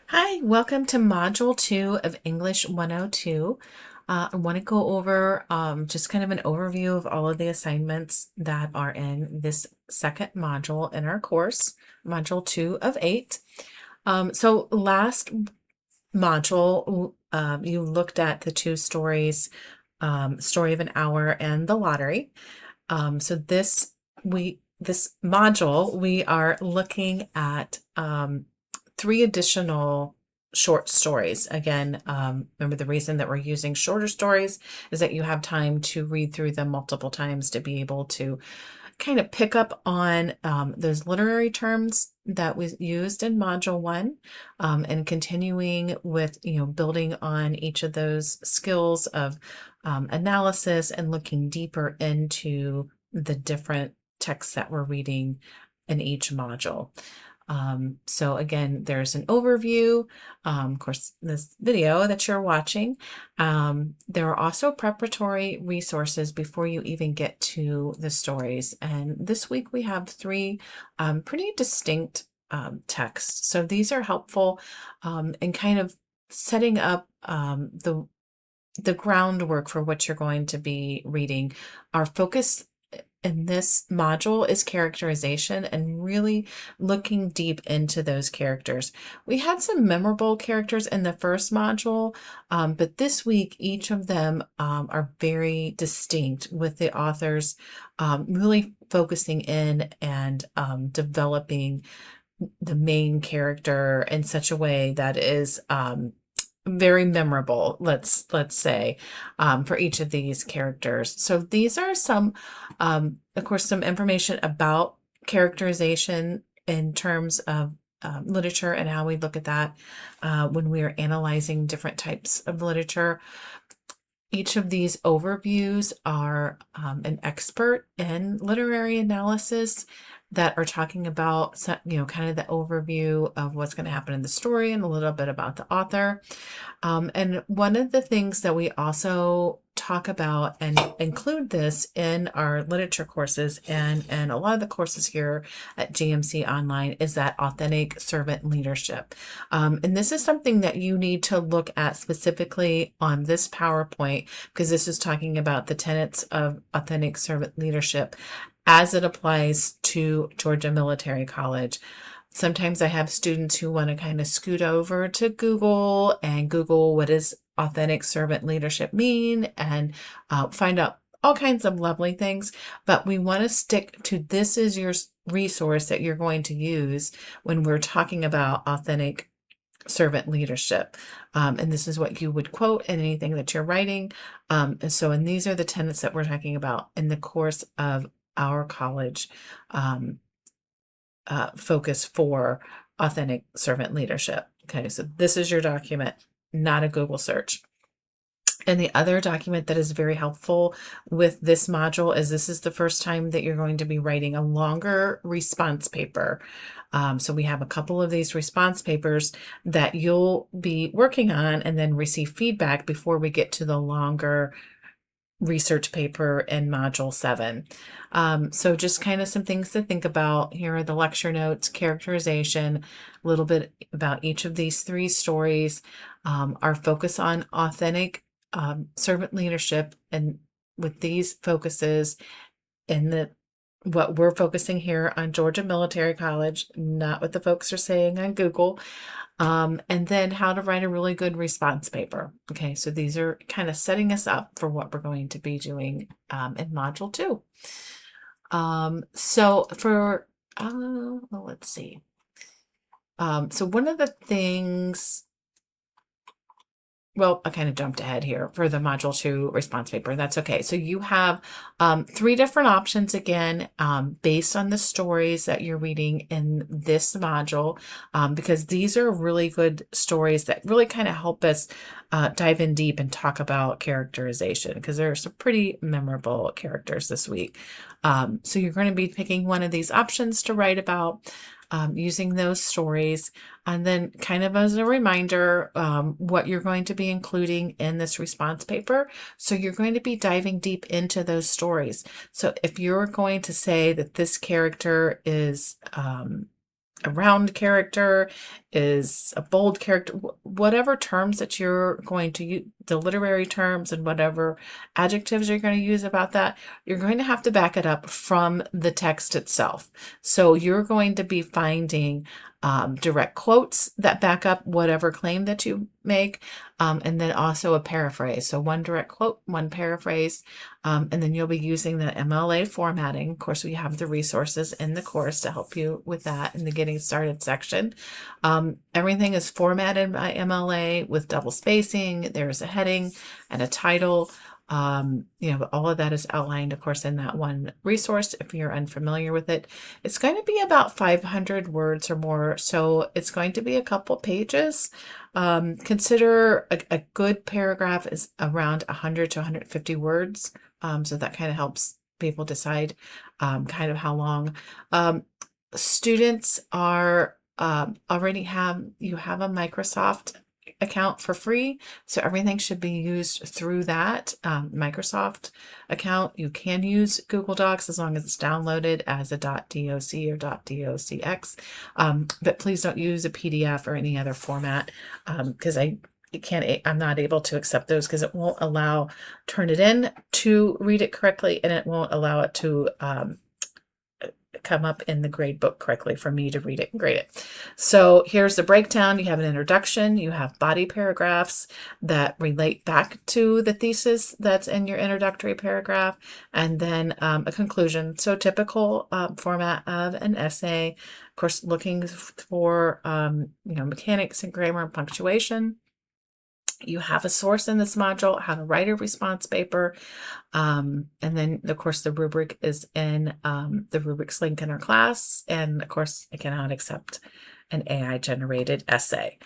Hi, welcome to Module 2 of English 102. I want to go over just kind of an overview of all of the assignments that are in this second module in our course, Module 2 of 8. So last module, you looked at the two stories, Story of an Hour and The Lottery. So this module, we are looking at three additional short stories. Again, remember the reason that we're using shorter stories is that you have time to read through them multiple times to be able to kind of pick up on those literary terms that was used in module 1, and continuing with building on each of those skills of analysis and looking deeper into the different texts that we're reading in each module. So again, there's an overview, of course, this video that you're watching. There are also preparatory resources before you even get to the stories. And this week we have three pretty distinct texts. So these are helpful in kind of setting up the groundwork for what you're going to be reading. Our focus in this module is characterization and really looking deep into those characters. We had some memorable characters in the first module, but this week each of them are very distinct, with the authors really focusing in and developing the main character in such a way that is very memorable, let's say, for each of these characters. So these are some, of course, some information about characterization in terms of literature and how we look at that when we are analyzing different types of literature. Each of these overviews are an expert in literary analysis that are talking about, kind of the overview of what's going to happen in the story and a little bit about the author. And one of the things that we also talk about and include this in our literature courses and a lot of the courses here at GMC Online is that authentic servant leadership. And this is something that you need to look at specifically on this PowerPoint, because this is talking about the tenets of authentic servant leadership as it applies to Georgia Military College. Sometimes I have students who want to kind of scoot over to Google and Google what does authentic servant leadership mean, and find out all kinds of lovely things. But we want to stick to this is your resource that you're going to use when we're talking about authentic servant leadership. And this is what you would quote in anything that you're writing. And these are the tenets that we're talking about in the course of our college focus for authentic servant leadership. Okay, so this is your document, not a Google search. And the other document that is very helpful with this module is this is the first time that you're going to be writing a longer response paper. So we have a couple of these response papers that you'll be working on and then receive feedback before we get to the longer research paper in module 7. So just kind of some things to think about. Here are the lecture notes, characterization, a little bit about each of these three stories, our focus on authentic servant leadership, and with these focuses in what we're focusing here on Georgia Military College, not what the folks are saying on Google. And then how to write a really good response paper. Okay, so these are kind of setting us up for what we're going to be doing in Module 2. So for, let's see. So one of the things, well, I kind of jumped ahead here for the Module 2 response paper. That's okay. So you have three different options again, based on the stories that you're reading in this module, because these are really good stories that really kind of help us dive in deep and talk about characterization, because there are some pretty memorable characters this week. So you're going to be picking one of these options to write about, using those stories. And then kind of as a reminder, what you're going to be including in this response paper. So you're going to be diving deep into those stories. So if you're going to say that this character is a round character, is a bold character, whatever terms that you're going to use, the literary terms and whatever adjectives you're going to use about that, you're going to have to back it up from the text itself. So you're going to be finding direct quotes that back up whatever claim that you make, and then also a paraphrase. So one direct quote, one paraphrase, and then you'll be using the MLA formatting. Of course, we have the resources in the course to help you with that in the Getting Started section. Everything is formatted by MLA with double spacing. There's a heading and a title. All of that is outlined, of course, in that one resource. If you're unfamiliar with it, it's going to be about 500 words or more. So it's going to be a couple pages. Consider a good paragraph is around 100 to 150 words. So that kind of helps people decide kind of how long. Students are already have a Microsoft account for free, so everything should be used through that Microsoft account. You can use Google Docs as long as it's downloaded as a .doc or .docx, but please don't use a PDF or any other format, because I'm not able to accept those because it won't allow Turnitin to read it correctly, and it won't allow it to come up in the grade book correctly for me to read it and grade it. So here's the breakdown. You have an introduction, you have body paragraphs that relate back to the thesis that's in your introductory paragraph, and then a conclusion. So typical format of an essay, of course, looking for mechanics and grammar and punctuation. You have a source in this module, have a writer response paper, and then, of course, the rubric is in the rubrics link in our class. And, of course, I cannot accept an AI-generated essay,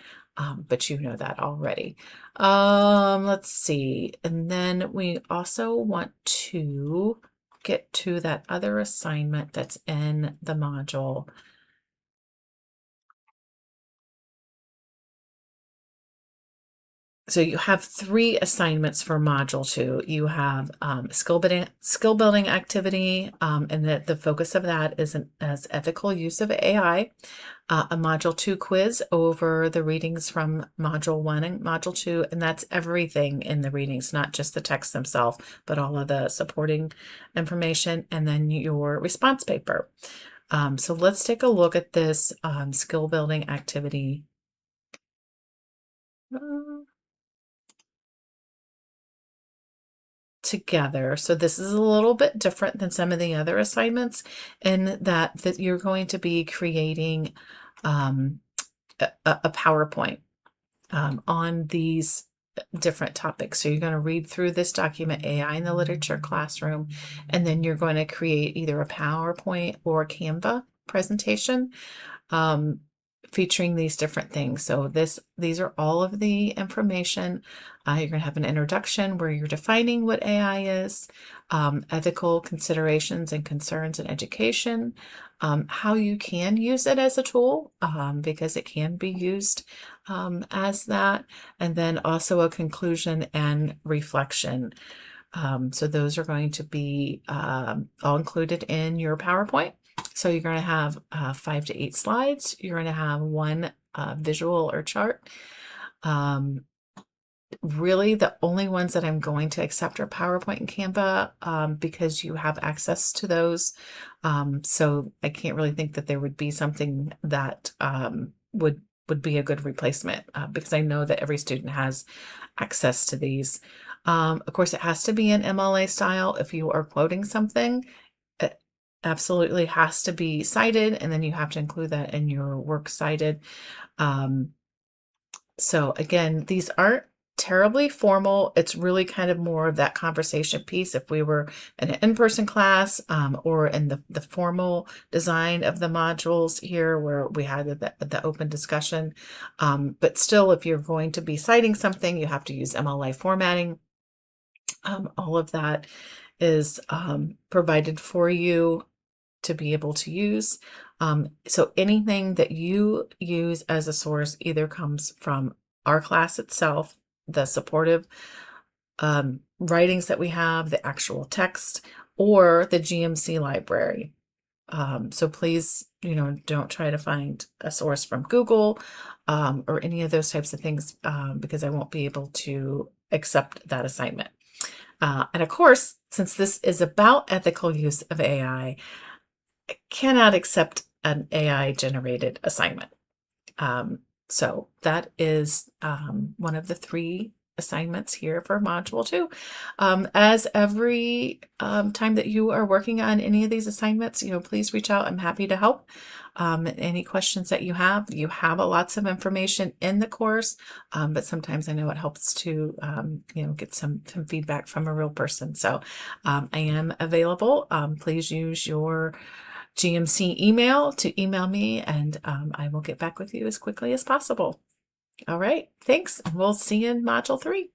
but you know that already. Let's see. And then we also want to get to that other assignment that's in the module. So you have 3 assignments for Module 2. You have skill building activity, and the focus of that is as ethical use of AI. A Module 2 quiz over the readings from Module 1 and Module 2, and that's everything in the readings, not just the text themselves, but all of the supporting information, and then your response paper. So let's take a look at this skill building activity. Together. So this is a little bit different than some of the other assignments in that you're going to be creating a PowerPoint on these different topics. So you're going to read through this document, AI in the Literature Classroom, and then you're going to create either a PowerPoint or Canva presentation featuring these different things. So these are all of the information. You're going to have an introduction where you're defining what AI is, ethical considerations and concerns in education, how you can use it as a tool, because it can be used as that, and then also a conclusion and reflection. So those are going to be all included in your PowerPoint. So you're going to have 5 to 8 slides. You're going to have one visual or chart. Really, the only ones that I'm going to accept are PowerPoint and Canva, because you have access to those. So I can't really think that there would be something that would be a good replacement, because I know that every student has access to these. Of course, it has to be in MLA style. If you are quoting something, it absolutely has to be cited, and then you have to include that in your work cited. So again, these aren't terribly formal. It's really kind of more of that conversation piece if we were in an in-person class, or in the formal design of the modules here where we had the open discussion. But still, if you're going to be citing something, you have to use MLA formatting. All of that is provided for you to be able to use. So anything that you use as a source either comes from our class itself, the supportive writings that we have, the actual text, or the GMC library. So please, don't try to find a source from Google or any of those types of things because I won't be able to accept that assignment. And of course, since this is about ethical use of AI, I cannot accept an AI generated assignment. So that is one of the 3 assignments here for Module 2. As every time that you are working on any of these assignments, please reach out. I'm happy to help. Any questions that you have lots of information in the course, but sometimes I know it helps to, get some feedback from a real person. So I am available. Please use your GMC email to email me, and I will get back with you as quickly as possible. All right, thanks, and we'll see you in Module 3.